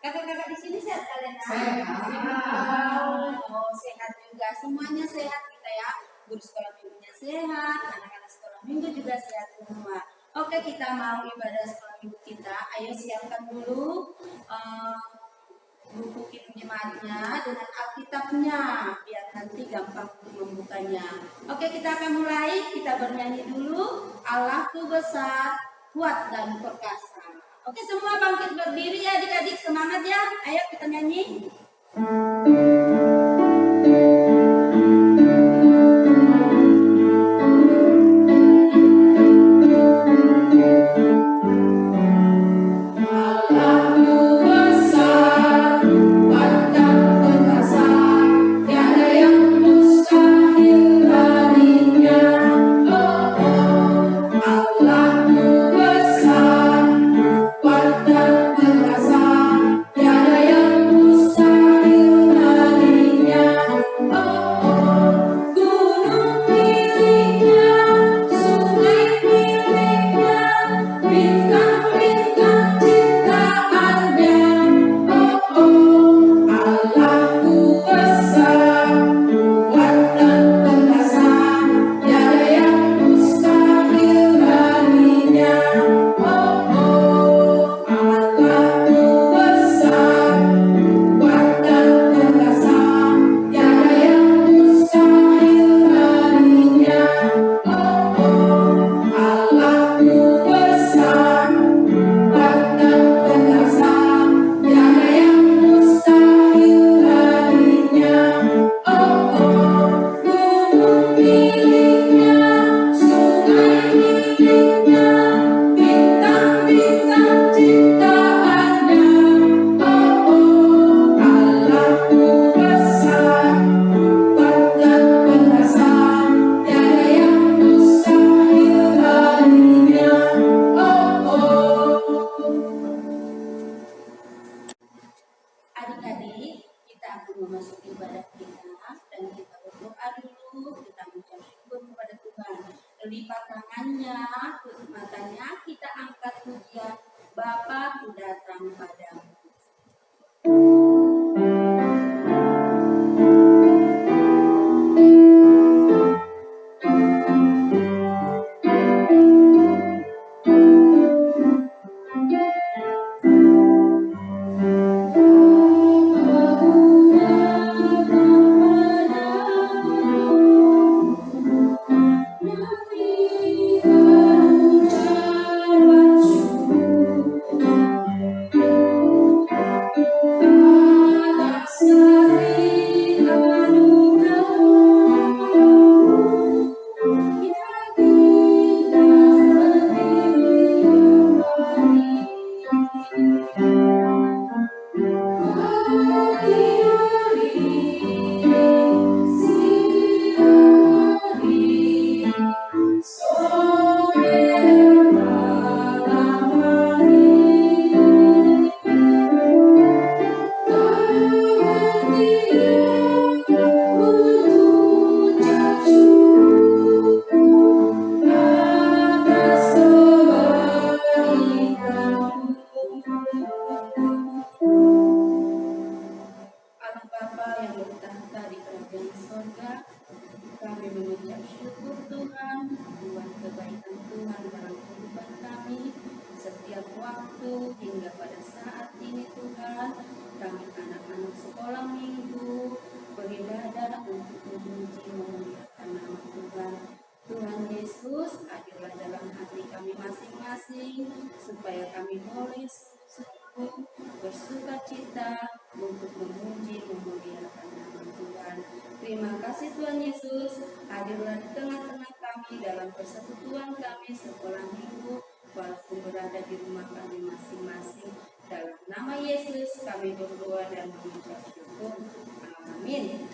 Kakak-kakak di sini sehat kalian? Sehat. Oh, sehat juga. Semuanya sehat kita ya. Guru sekolah minggunya sehat, anak-anak sekolah minggu juga sehat semua. Oke, kita mau ibadah sekolah minggu kita. Ayo siapkan dulu buku Kidung Jemaatnya dengan Alkitabnya biar nanti gampang membukanya. Oke, kita akan mulai. Kita bernyanyi dulu. Allahku besar, kuat dan perkasa. Oke, semua bangkit berdiri ya adik-adik, semangat ya. Ayo kita nyanyi. Adik-adik, kita akan memasuki ibadah kita dan kita berdoa dulu, kita mengucap syukur kepada Tuhan. Lipat tangannya, tutup matanya, kita angkat pujian Bapa ku datang padamu. Supaya kami boleh sungguh bersuka cita untuk memuji memuliakan nama Tuhan. Terima kasih Tuhan Yesus, hadirlah di tengah-tengah kami dalam persekutuan kami sekolah minggu, walaupun berada di rumah kami masing-masing. Dalam nama Yesus kami berdoa dan mengucap syukur. Amin.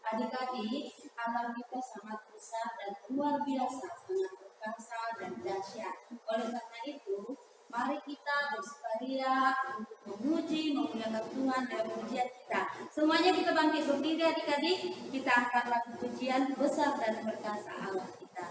Adik-adik, Allah kita sangat besar dan luar biasa, sangat perkasa dan dahsyat. Oleh karena itu, mari kita bersukaria untuk memuji, memuliakan Tuhan dan pujian kita. Semuanya kita bangkit berdiri adik-adik, kita angkat lagu pujian besar dan perkasa Allah kita.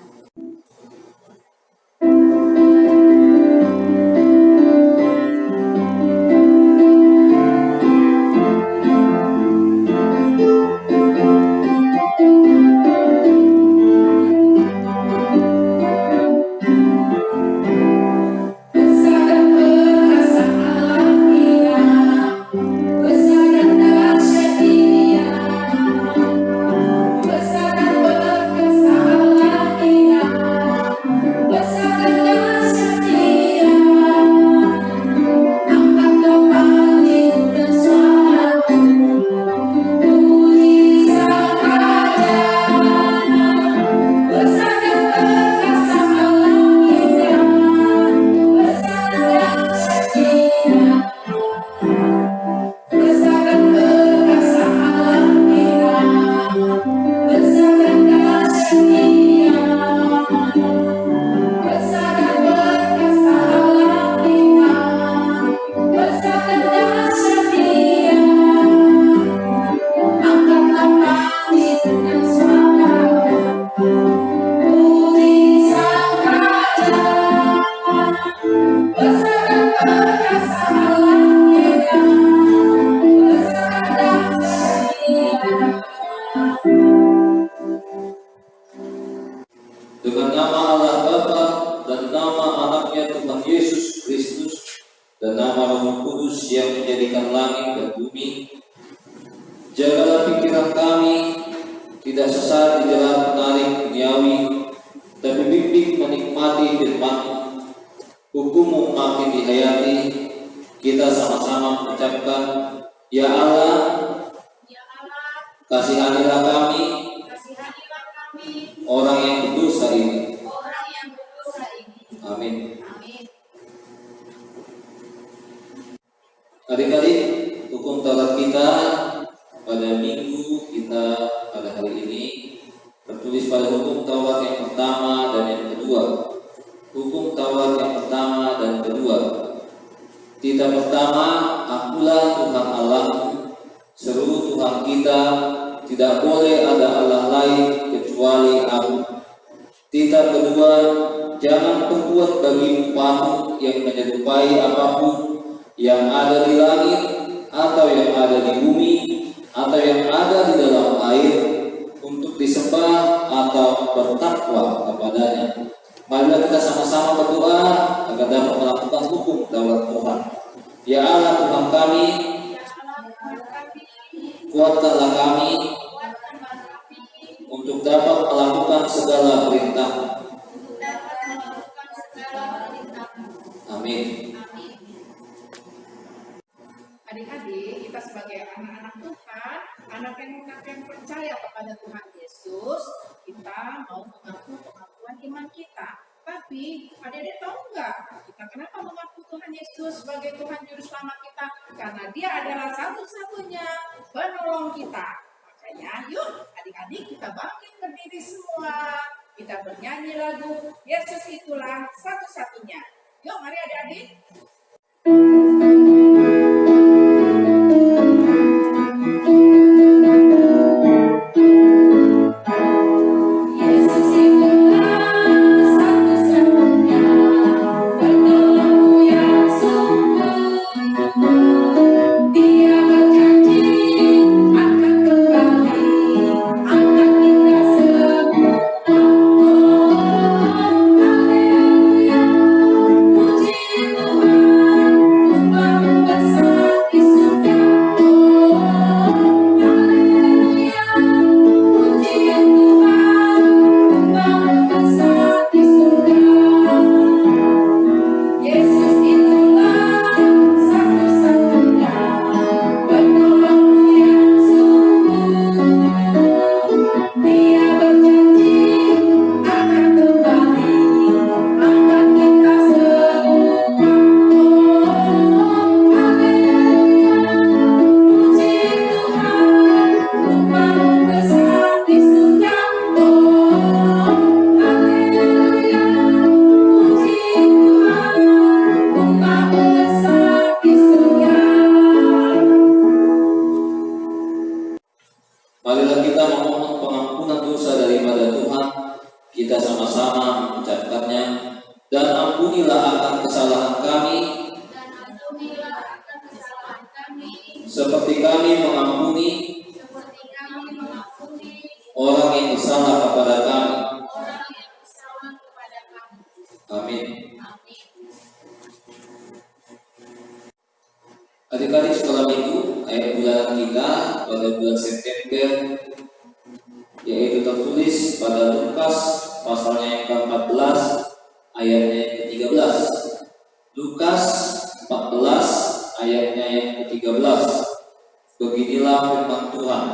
tidak sesat di jalan menarik duniawi, tapi bimbing menikmati firman-Mu. Hukum-Mu makin dihayati, kita sama-sama mengucapkan, Ya Allah, kasihanilah kami, orang yang berdosa ini. Amin. Adik-adik, hukum Taurat kita pada minggu kita pada hari ini tertulis pada hukum Taurat yang pertama dan yang kedua. Hukum Taurat yang pertama dan kedua. Titah pertama, akulah Tuhan Allahmu, seru Tuhan kita, tidak boleh ada Allah lain kecuali Aku. Titah kedua, jangan perbuat bagimu patung yang menyerupai apapun yang ada di langit, atau yang ada di bumi, atau yang ada di dalam air, untuk disembah atau bertakwa kepadanya. Marilah kita sama-sama berdoa agar dapat melakukan hukum Taurat Tuhan. Ya Allah Tuhan kami, kuatkanlah kami untuk dapat melakukan segala perintah. Amin. Adik-adik, kita sebagai anak-anak Tuhan, anak yang percaya kepada Tuhan Yesus, kita mau mengaku pengakuan iman kita. Tapi, adik-adik tahu nggak, kita kenapa mengaku Tuhan Yesus sebagai Tuhan Juru Selamat kita? Karena Dia adalah satu-satunya penolong kita. Makanya, yuk adik-adik kita bangkit berdiri semua. Kita bernyanyi lagu, Yesus itulah satu-satunya. Yuk, mari adik-adik. Marilah kita memohon pengampunan dosa daripada Tuhan. Kita sama-sama mengucapkannya. Dan ampunilah akan kesalahan kami, seperti kami mengampuni orang yang bersalah kepada kami. Amin. Adik-adik sekolah minggu, ayat bulanan kita pada bulan September, yaitu tertulis pada Lukas pasalnya yang ke-14 ayatnya yang ke-13. Lukas 14 ayatnya yang ke-13. Beginilah firman Tuhan.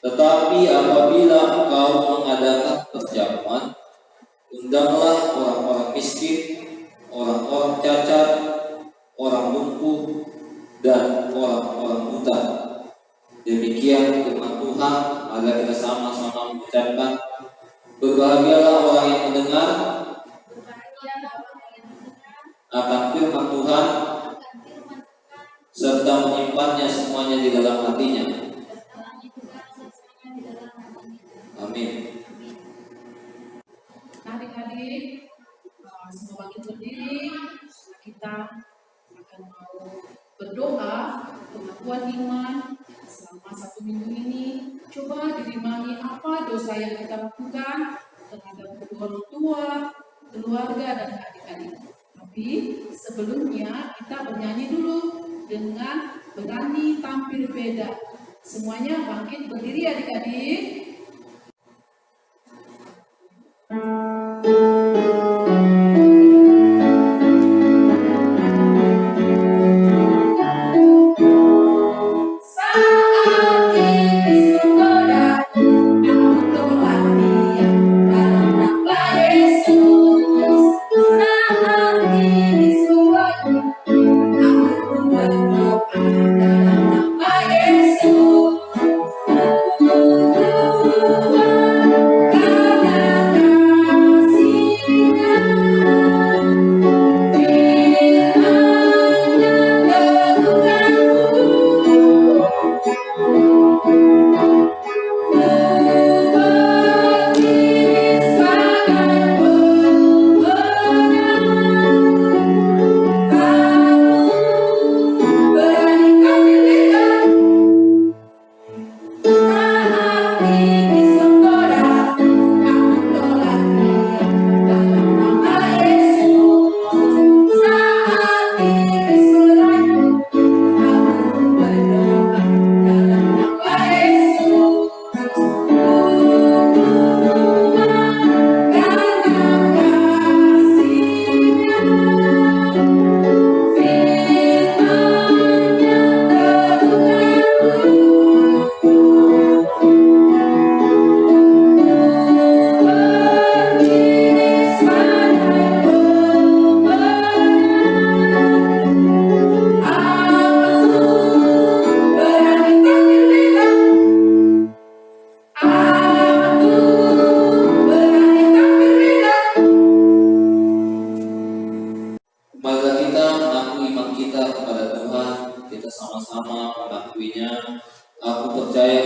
Tetapi apabila engkau mengadakan perjamuan, undanglah orang-orang miskin, orang-orang cacat, orang lumpuh, dan orang-orang buta. Demikian firman Tuhan. Mari kita sama-sama mengucapkan, berbahagialah orang yang mendengar akan firman Tuhan serta menyimpannya semuanya di dalam hatinya. Amin. Adik-adik, semua bangkit berdiri. Kita akan mau berdoa pengakuan iman selama 1 minggu ini. Coba dirimani apa dosa yang kita lakukan terhadap kedua orang tua, keluarga, dan adik-adik. Tapi sebelumnya kita bernyanyi dulu dengan berani tampil beda. Semuanya bangkit berdiri adik-adik.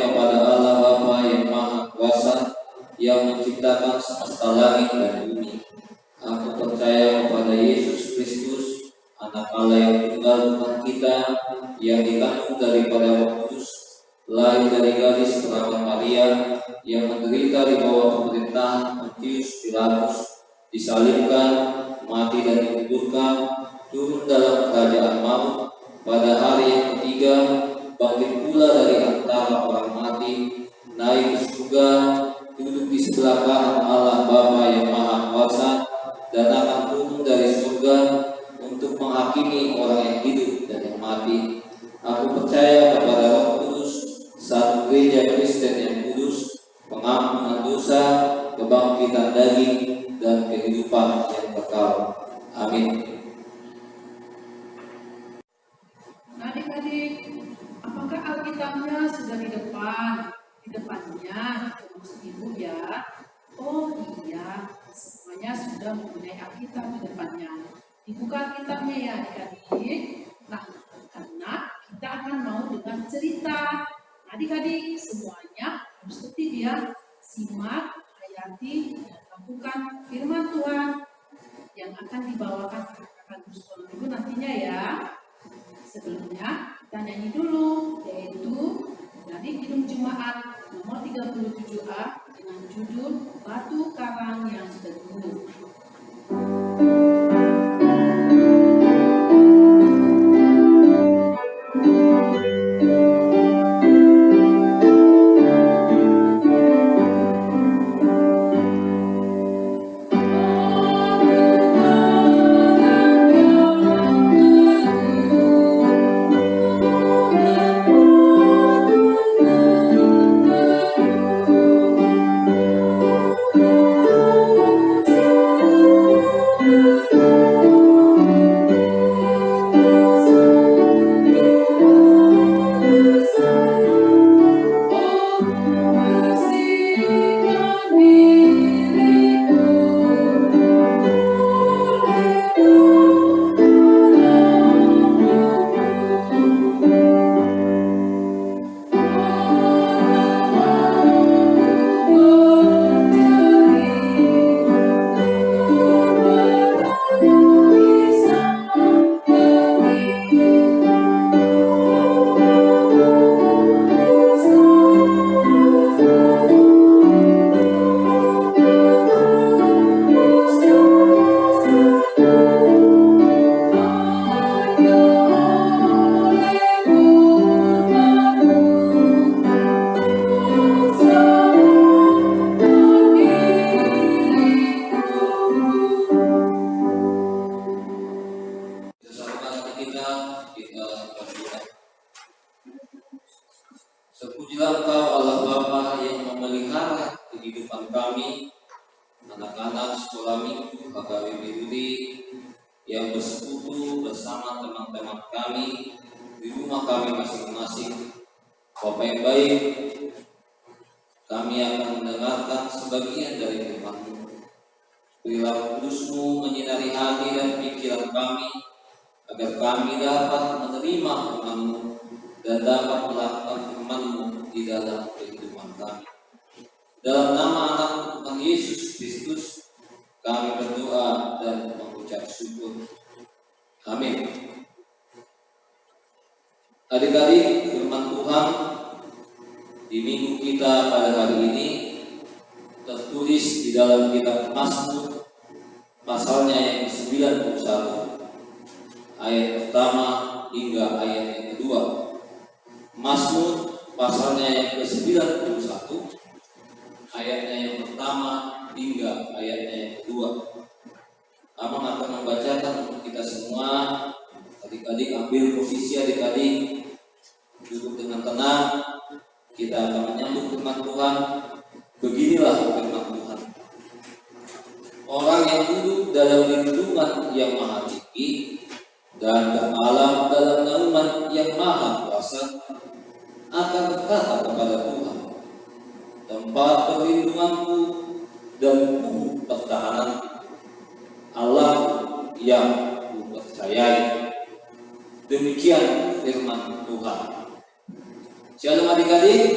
kepada Allah Bapa yang Maha Kuasa yang menciptakan semesta langit dan bumi. Aku percaya kepada Yesus Kristus, Anak Allah yang tunggal Tuhan kita, yang dikandung daripada Roh Kudus, lahir dari gadis bernama Maria, yang menderita di bawah pemerintahan Pontius Pilatus, disalibkan, mati dan dikuburkan, turun dalam kerajaan maut, pada hari yang ketiga bangkit pula dari antara orang mati, naik ke surga, duduk di sebelah kanan Allah Bapa yang Maha Kuasa, dan akan turun dari surga untuk menghakimi orang yang hidup dan yang mati. Aku percaya kepada Roh Kudus, satu gereja Kristen yang kudus, pengampunan dosa, kebangkitan daging, dan kehidupan yang kekal. Amin. Adik-adik, apakah Alkitabnya sudah di depan? Di depannya, terus ibu ya. Oh iya, semuanya sudah mempunyai Alkitab di depannya. Dibuka Alkitabnya ya adik-adik. Nah, karena kita akan mau dengan cerita. Adik-adik semuanya harus tertib ya. Simak, hayati, dan lakukan firman Tuhan yang akan dibawakan kakak Guston Minggu nantinya ya. Sebelumnya kita nyanyi dulu, yaitu dari Kidung Jemaat nomor 37A dengan judul Batu Karang yang Teguh. Sepujilah Engkau Allah Bapa yang memelihara kehidupan kami, anak-anak sekolah minggu HKBP Duri yang bersekutu bersama teman-teman kami di rumah kami masing-masing. Bapa yang baik, kami akan mendengarkan sebagian dari firman-Mu. Berilah Kudus-Mu menyinari hati dan pikiran kami, agar kami dapat menerima firman-Mu dan dapat melakukan firman-Mu di dalam kehidupan kami. Dalam nama anak Tuhan Yesus Kristus, kami berdoa dan mengucap syukur. Amin. Adik-adik, firman Tuhan di minggu kita pada hari ini tertulis di dalam kitab Mazmur pasalnya yang ke-91 ayat pertama hingga ayat yang kedua. Mazmur pasalnya yang ke-91 ayatnya yang pertama hingga ayatnya yang kedua. Abang akan membacakan untuk kita semua. Adik-adik ambil posisi adik-adik, duduk dengan tenang. Kita akan menyambut firman Tuhan. Beginilah firman Tuhan. Orang yang duduk dalam lindungan yang maha tinggi dan bermalam dalam naungan yang maha kuasa akan berkata kepada Tuhan, tempat perlindunganku dan kubu pertahananku, Allah yang kupercayai. Demikian firman Tuhan. Shalom adik-adik.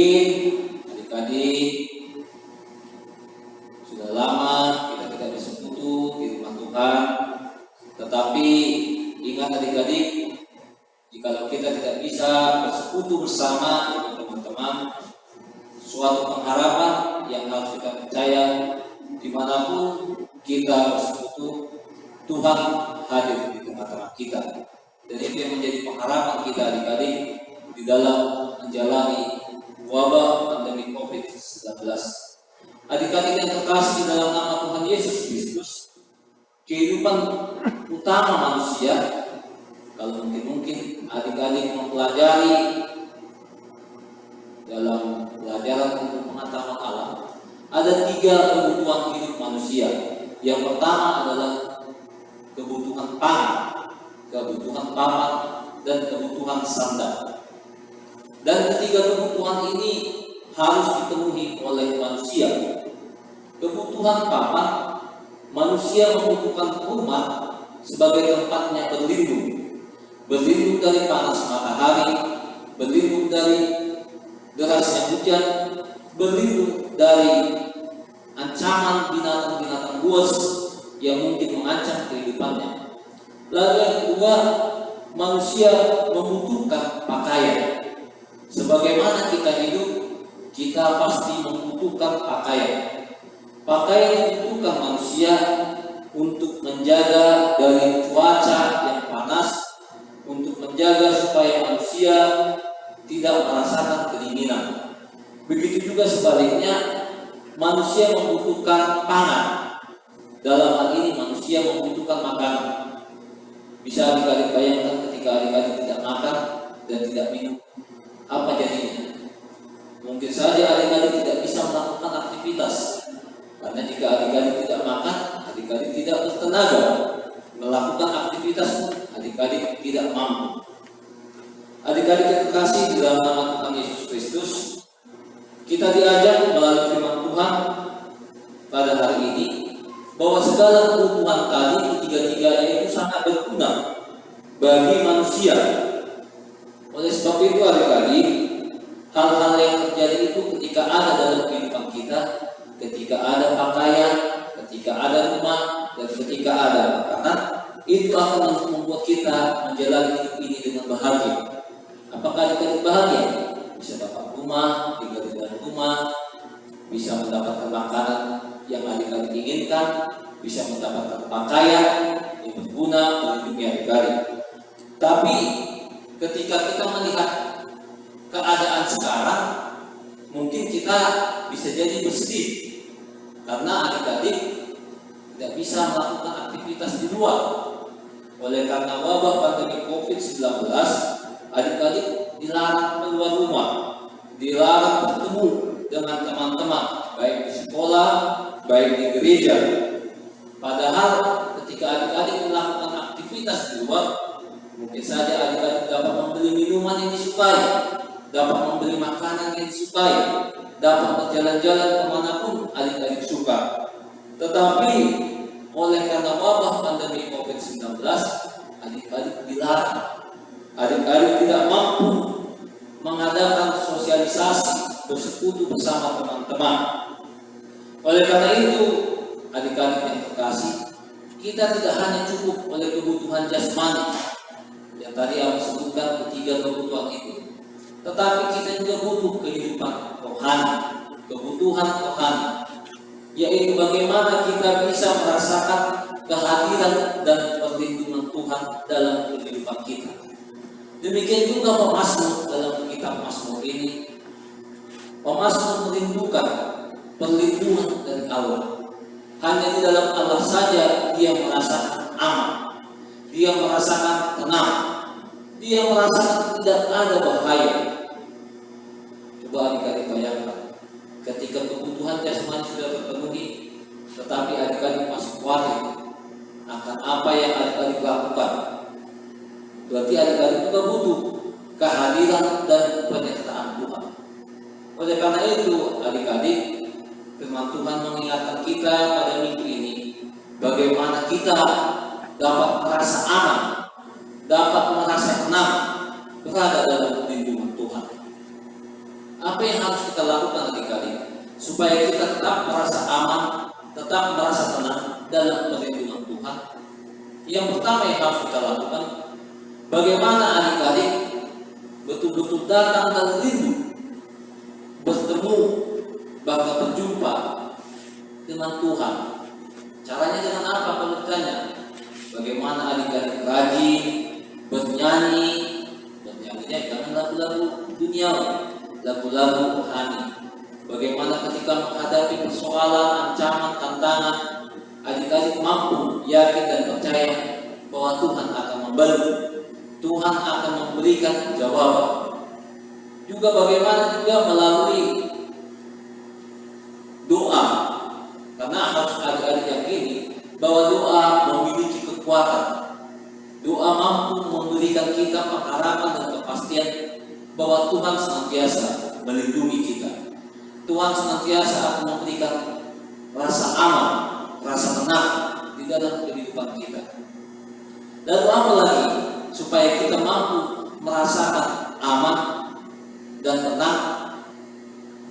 Mungkin adik-adik sudah lama kita tidak bersekutu di rumah Tuhan, tetapi ingat adik-adik, jikalau kita tidak bisa bersekutu bersama dengan teman-teman, suatu pengharapan yang harus kita percaya dimanapun kita bersekutu, Tuhan hadir di tengah-tengah kita. Dan itu yang menjadi pengharapan kita adik-adik di dalam menjalani wabah pandemi COVID-19. Adik-adik yang terkasih di dalam nama Tuhan Yesus Kristus, kehidupan utama manusia, kalau mungkin adik-adik mempelajari dalam pelajaran ilmu pengetahuan alam, ada 3 kebutuhan hidup manusia. Yang pertama adalah kebutuhan pangan, kebutuhan papan, dan kebutuhan sandang. Dan ketiga kebutuhan ini harus dipenuhi oleh manusia. Kebutuhan papan, manusia membutuhkan rumah sebagai tempatnya berlindung dari panas matahari, berlindung dari derasnya hujan, berlindung dari ancaman binatang-binatang buas yang mungkin mengancam kehidupannya. Lalu yang kedua, manusia membutuhkan pakaian. Sebagaimana kita hidup, kita pasti membutuhkan pakaian. Pakaian dibutuhkan manusia untuk menjaga dari cuaca yang panas, untuk menjaga supaya manusia tidak merasakan kedinginan. Begitu juga sebaliknya, manusia membutuhkan pangan. Dalam hal ini manusia membutuhkan makanan. Bisa adik-adik bayangkan ketika adik-adik tidak makan dan tidak minum, apa jadinya? Mungkin saja adik-adik tidak bisa melakukan aktivitas. Karena jika adik-adik tidak makan, adik-adik tidak bertenaga. Melakukan aktivitas pun adik-adik tidak mampu. Adik-adik yang terkasih di dalam nama Tuhan Yesus Kristus, kita diajak melalui firman Tuhan pada hari ini bahwa segala kebutuhan tadi ketiga-tiganya itu sangat berguna bagi manusia. Oleh sebab itu adik-adik, hal-hal yang terjadi itu ketika ada dalam kehidupan kita, ketika ada pakaian, ketika ada rumah, dan ketika ada makanan, itu akan membuat kita menjalani hidup ini dengan bahagia. Apakah adik-adik bahagia? Bisa dapat rumah, tinggal di dalam rumah, bisa mendapatkan makanan yang adik-adik inginkan, bisa mendapatkan pakaian yang berguna melindungi adik-adik. Tapi ketika kita melihat keadaan sekarang, mungkin kita bisa jadi bersedih karena adik-adik tidak bisa melakukan aktivitas di luar. Oleh karena wabah pandemi COVID-19, adik-adik dilarang keluar rumah, dilarang bertemu dengan teman-teman, baik di sekolah, baik di gereja. Padahal ketika adik-adik melakukan aktivitas di luar, mungkin saja adik-adik dapat membeli minuman yang disukai, dapat membeli makanan yang disukai, dapat berjalan-jalan kemanapun adik-adik suka. Tetapi oleh karena wabah pandemi COVID-19, adik-adik dilarang. Adik-adik tidak mampu mengadakan sosialisasi, bersekutu bersama teman-teman. Oleh karena itu, adik-adik yang terkasih, kita tidak hanya cukup oleh kebutuhan jasmani yang tadi aku sebutkan ketiga kebutuhan itu, tetapi kita juga butuh kehidupan rohani, kebutuhan rohani, yaitu bagaimana kita bisa merasakan kehadiran dan perlindungan Tuhan dalam kehidupan kita. Demikian juga pemazmur dalam kitab Mazmur ini. Pemazmur merindukan perlindungan dari Allah. Hanya di dalam Allah saja dia merasakan aman, dia merasakan tenang, dia merasakan tidak ada bahaya. Coba adik-adik bayangkan, ketika kebutuhan jasmani sudah terpenuhi, tetapi adik-adik masih khawatir akan apa yang adik-adik lakukan. Berarti adik-adik juga butuh kehadiran dan penyertaan Tuhan. Oleh karena itu, adik-adik, firman Tuhan mengingatkan kita pada minggu ini bagaimana kita dapat merasa aman, dapat merasa tenang berada dalam lindungan Tuhan. Apa yang harus kita lakukan adik-adik supaya kita tetap merasa aman, tetap merasa tenang dalam perlindungan Tuhan? Yang pertama yang harus kita lakukan, bagaimana adik-adik betul-betul datang dan rindu bertemu, bahkan berjumpa dengan Tuhan. Caranya dengan apa kalau ditanya? Bagaimana adik-adik rajin bernyanyi, bernyanyinya jangan lagu-lagu duniawi, lagu-lagu rohani. Bagaimana ketika menghadapi persoalan, ancaman, tantangan, adik-adik mampu yakin dan percaya bahwa Tuhan akan membantu, Tuhan akan memberikan jawaban. Juga bagaimana juga melalui doa, karena harus adik-adik yakini bahwa doa memiliki kekuatan. Doa mampu memberikan kita pengharapan dan kepastian bahwa Tuhan senantiasa melindungi kita. Tuhan senantiasa akan memberikan rasa aman, rasa tenang di dalam kehidupan kita. Lalu apa lagi supaya kita mampu merasakan aman dan tenang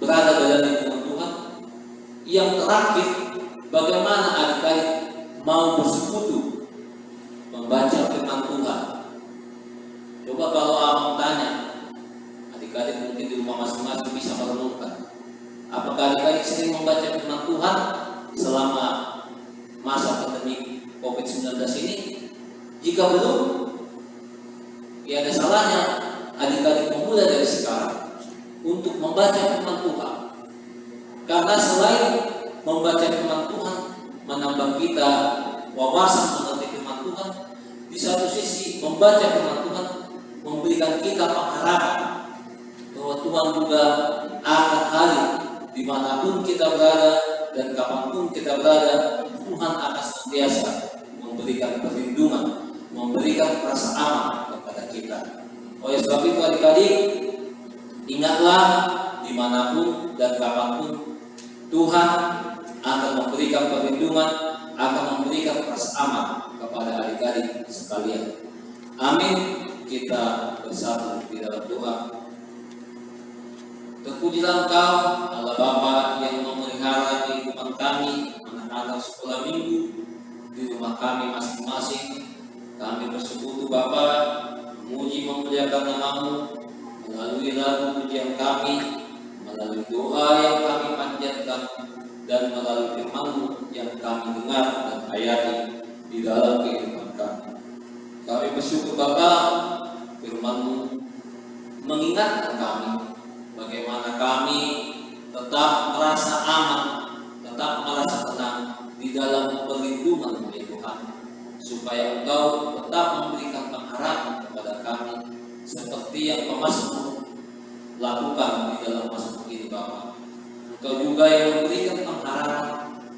berada dalam lindungan Tuhan? Yang terakhir, bagaimana adik-adik mau bersekutu membaca firman Tuhan? Coba kalau abang tanya, adik-adik mungkin di rumah masing-masing bisa merenungkan, apakah adik-adik sering membaca firman Tuhan selama masa pandemi COVID-19 ini? Jika belum, ya ada salahnya adik-adik memulai dari sekarang untuk membaca firman Tuhan. Karena selain membaca firman Tuhan menambah kita wawasan mengerti firman Tuhan, di satu sisi membaca firman Tuhan memberikan kita pengharapan bahwa Tuhan juga akan hadir dimanapun kita berada dan kapanpun kita berada. Tuhan akan senantiasa memberikan perlindungan, memberikan rasa aman kepada kita. Oleh sebab itu adik-adik, ingatlah dimanapun dan kapanpun Tuhan akan memberikan perlindungan, akan memberikan rasa aman kepada adik-adik sekalian. Amin. Kita bersatu di dalam doa. Terpujilah Engkau, Allah Bapa yang memelihara kehidupan kami, anak-anak sekolah minggu di rumah kami masing-masing. Kami bersekutu Bapa, memuji memuliakan nama-Mu melalui lagu pujian kami, melalui doa yang kami panjatkan, dan melalui firman-Mu yang kami dengar dan hayati di dalam kehidupan kami. Kami bersyukur Bapa, firman-Mu mengingatkan kami bagaimana kami tetap merasa aman, tetap merasa tenang di dalam perlindungan Tuhan, supaya Engkau tetap memberikan pengharapan kepada kami seperti yang pemazmur lakukan di dalam mazmur ini Bapa. Engkau juga yang memberikan pengharapan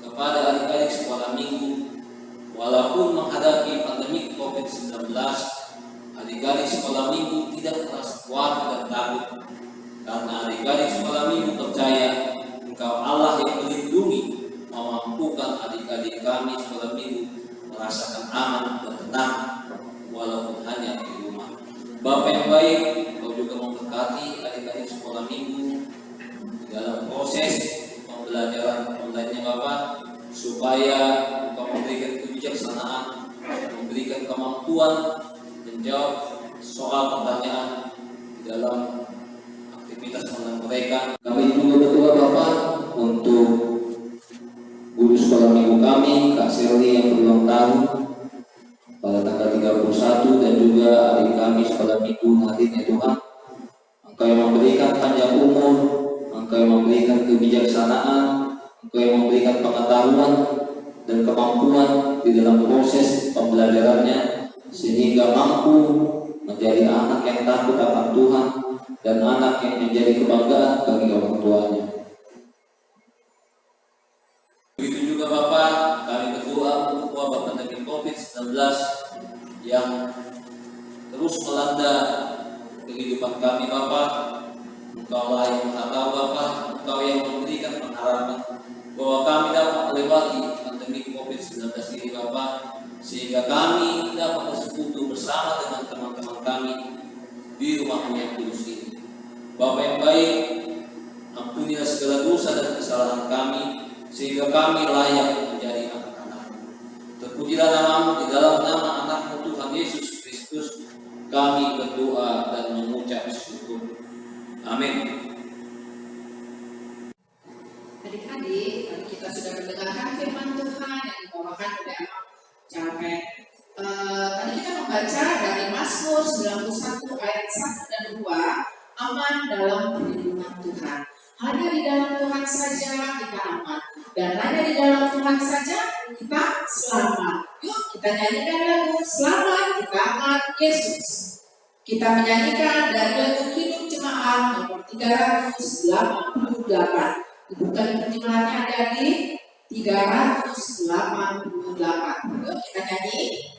kepada adik-adik sekolah minggu, walaupun menghadapi pandemi COVID-19, adik-adik sekolah minggu tidak merasa khawatir dan takut, karena adik-adik sekolah minggu percaya Engkau Allah yang melindungi, memampukan adik-adik kami sekolah minggu merasakan aman dan tenang walaupun hanya di rumah. Bapa yang baik, Engkau juga memberkati adik-adik sekolah minggu di dalam proses pembelajaran online-nya Bapa, supaya Engkau memberikan kebijaksanaan, memberikan kemampuan menjawab soal pertanyaan di dalam aktivitas online mereka. Kami juga berdoa Bapa untuk guru sekolah minggu kami, Kak Selly yang berulang tahun pada tanggal 31, dan juga adik kami sekolah minggu hadirnya Tuhan. Engkau yang memberikan panjang umur, Engkau yang memberikan kebijaksanaan, Engkau yang memberikan pengetahuan dan kemampuan di dalam proses pembelajarannya, sehingga mampu menjadi anak yang takut akan Tuhan dan anak yang menjadi kebanggaan bagi orang tuanya. Begitu juga Bapak, kami berdoa untuk wabah pandemi COVID-19 yang terus melanda kehidupan kami Bapak. Engkaulah yang Maha Tahu Bapak, Engkau yang memberikan pengharapan bahwa kami dapat melewati pandemi COVID-19 ini Bapak, sehingga kami dapat bersekutu bersama dengan teman-teman kami di rumah-Mu yang kudus ini. Bapak yang baik, Ampunilah segala dosa dan kesalahan kami, sehingga kami layak menjadi anak-anak-Mu. Terpujilah nama-Mu, di dalam nama anak-Mu Tuhan Yesus Kristus kami berdoa dan mengucap syukur. Amin. Adik-adik, tadi kita sudah mendengarkan firman Tuhan yang dibawakan oleh Anak Capek. Tadi kita membaca dari Mazmur 91 ayat 1 dan 2, aman dalam perlindungan Tuhan. Hanya di dalam Tuhan saja kita aman, dan hanya di dalam Tuhan saja kita selamat. Yuk kita nyanyikan lagu Selamat di Tangan Yesus. Kita menyanyikan dari lagu Hidup Jemaat nomor 388. Bukan pertimbangannya ada di 388. Yuk kita nyanyi.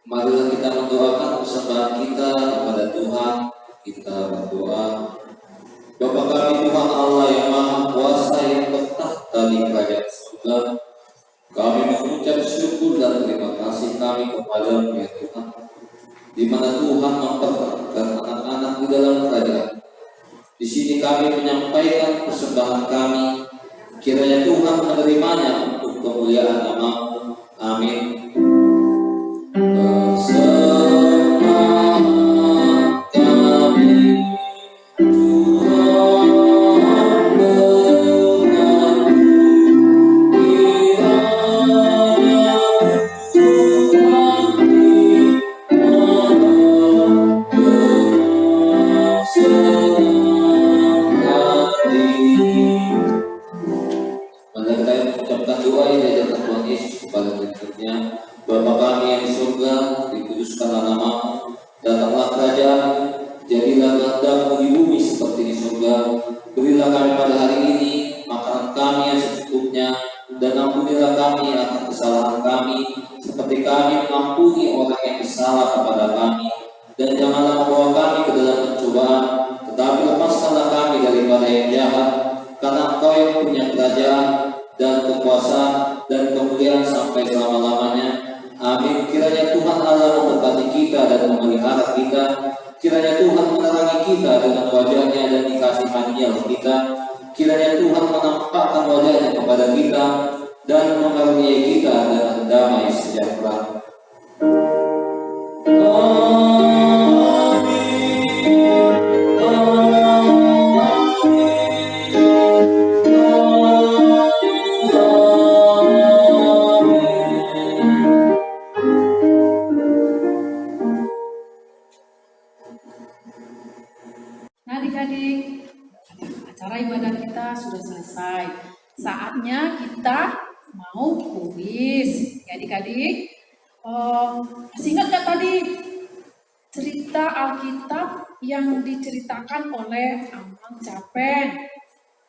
Marilah kita mendoakan persembahan kita kepada Tuhan. Kita berdoa. Bapa kami Tuhan Allah yang Maha Kuasa yang bertahta di kerajaan surga, kami mengucap syukur dan terima kasih kami kepada-Mu ya Tuhan, di mana Tuhan memperkenalkan anak-anak di dalam kerajaan. Di sini kami menyampaikan persembahan kami, kiranya Tuhan menerimanya untuk kemuliaan nama-Mu. Amin. Bapa kami yang di surga, dikuduskanlah nama-Mu, datanglah kerajaan-Mu, jadilah kehendak-Mu di bumi seperti di surga. Berilah kami pada hari ini makanan kami yang secukupnya, dan ampunilah kami akan kesalahan kami, seperti kami mengampuni orang yang bersalah kepada kami. Dan janganlah membawa kami ke dalam pencobaan, tetapi lepaskanlah kami daripada yang jahat, karena Engkau yang punya kerajaan dan kekuasaan dan kemuliaan sampai selama-lamanya. Amin. Kiranya Tuhan Allah memberkati kita dan memelihara kita. Kiranya Tuhan menerangi kita dengan wajah-Nya dan dikasihani kita. Kiranya Tuhan menampakkan wajah-Nya kepada kita dan mengaruniai kita dengan damai sejahtera. sejahtera. Nah adik-adik, acara ibadah kita sudah selesai. Saatnya kita mau kuis. Ya adik-adik, masih ingat gak tadi cerita Alkitab yang diceritakan oleh Amang Capen?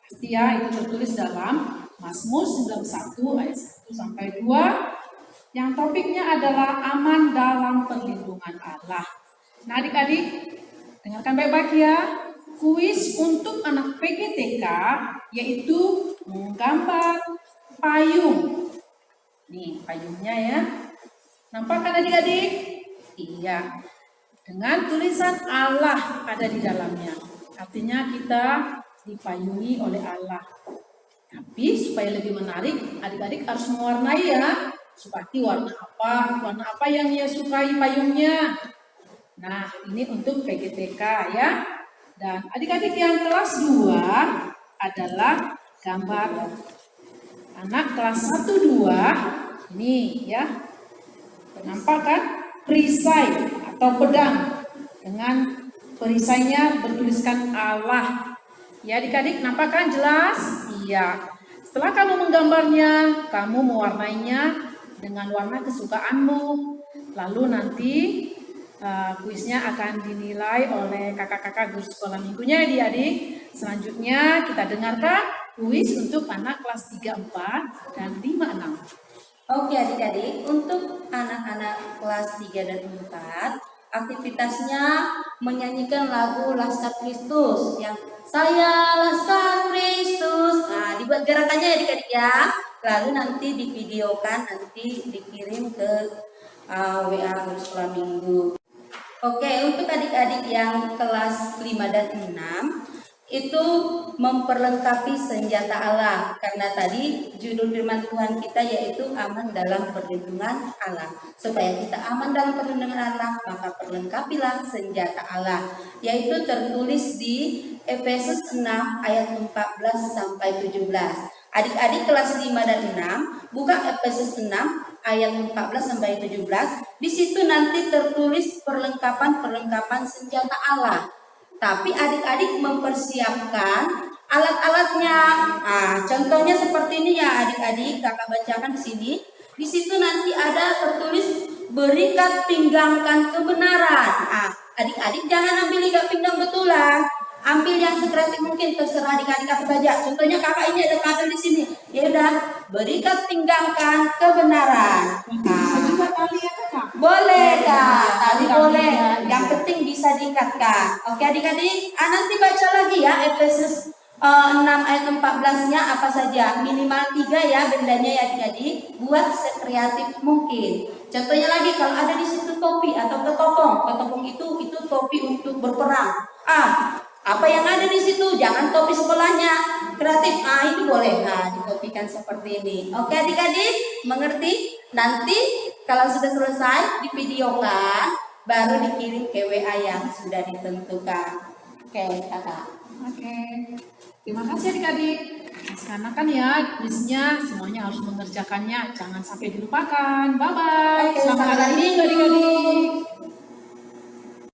Pasti ya, itu tertulis dalam Mazmur 91 ayat 1 sampai 2. Yang topiknya adalah aman dalam perlindungan Allah. Nah adik-adik, dengarkan baik-baik ya. Kuis untuk anak PGTK yaitu menggambar payung. Nih payungnya ya. Nampak kan adik-adik? Iya. Dengan tulisan Allah ada di dalamnya. Artinya kita dipayungi oleh Allah. Tapi supaya lebih menarik, adik-adik harus mewarnai ya. Seperti warna apa yang dia sukai payungnya. Nah, ini untuk PGTK ya. Dan adik-adik yang kelas 2 adalah gambar anak kelas 1-2. Ini ya. Nampak kan? Perisai atau pedang. Dengan perisainya bertuliskan Allah. Ya adik-adik, nampak kan jelas? Iya. Setelah kamu menggambarnya, kamu mewarnainya dengan warna kesukaanmu. Lalu nanti kuisnya akan dinilai oleh kakak-kakak guru sekolah minggunya adik-adik. Selanjutnya kita dengarkan kuis untuk anak kelas 3, 4, dan 5, 6. Oke adik-adik, untuk anak-anak kelas 3 dan 4, aktivitasnya menyanyikan lagu Laskar Kristus yang saya Laskar Kristus. Nah, dibuat gerakannya adik-adik ya. Lalu nanti divideokan, nanti dikirim ke WA guru sekolah minggu. Oke, untuk adik-adik yang kelas 5 dan 6 itu memperlengkapi senjata Allah, karena tadi judul firman Tuhan kita yaitu aman dalam perlindungan Allah. Supaya kita aman dalam perlindungan Allah, maka perlengkapilah senjata Allah, yaitu tertulis di Efesus 6 ayat 14 sampai 17. Adik-adik kelas 5 dan 6 buka Efesus 6 ayat 14 sampai 17. Di situ nanti tertulis perlengkapan senjata Allah. Tapi adik-adik mempersiapkan alat-alatnya. Nah, contohnya seperti ini ya adik-adik, kakak bacakan di sini. Di situ nanti ada tertulis berikat pinggangkan kebenaran. Nah, adik-adik jangan ambil ikat pinggang betulan. Ambil yang sekreatif mungkin, terserah adik-adik apa saja. Contohnya kakak ini ada kabel di sini. Ya udah, berikat pinggangkan kebenaran. Bisa juga tali ya kakak? Boleh kak, tali boleh. Ya. Yang penting bisa diikatkan. Oke adik-adik, nanti baca lagi ya Efesus 6 ayat 14-nya apa saja. Minimal 3 ya bendanya ya adik-adik. Buat sekreatif mungkin. Contohnya lagi kalau ada di situ topi atau ketopong. Ketopong itu topi untuk berperang. Apa yang ada di situ? Jangan topi sekolahnya. Kreatif. Ini boleh. Nah, dikopikan seperti ini. Oke adik-adik, mengerti? Nanti kalau sudah selesai divideokan, baru dikirim ke WA yang sudah ditentukan. Oke, kakak. Oke. Terima kasih adik-adik. Karena kan ya kuisnya semuanya harus mengerjakannya. Jangan sampai dilupakan. Bye-bye. Oke, Selamat hari selamat Minggu Minggu. adik-adik.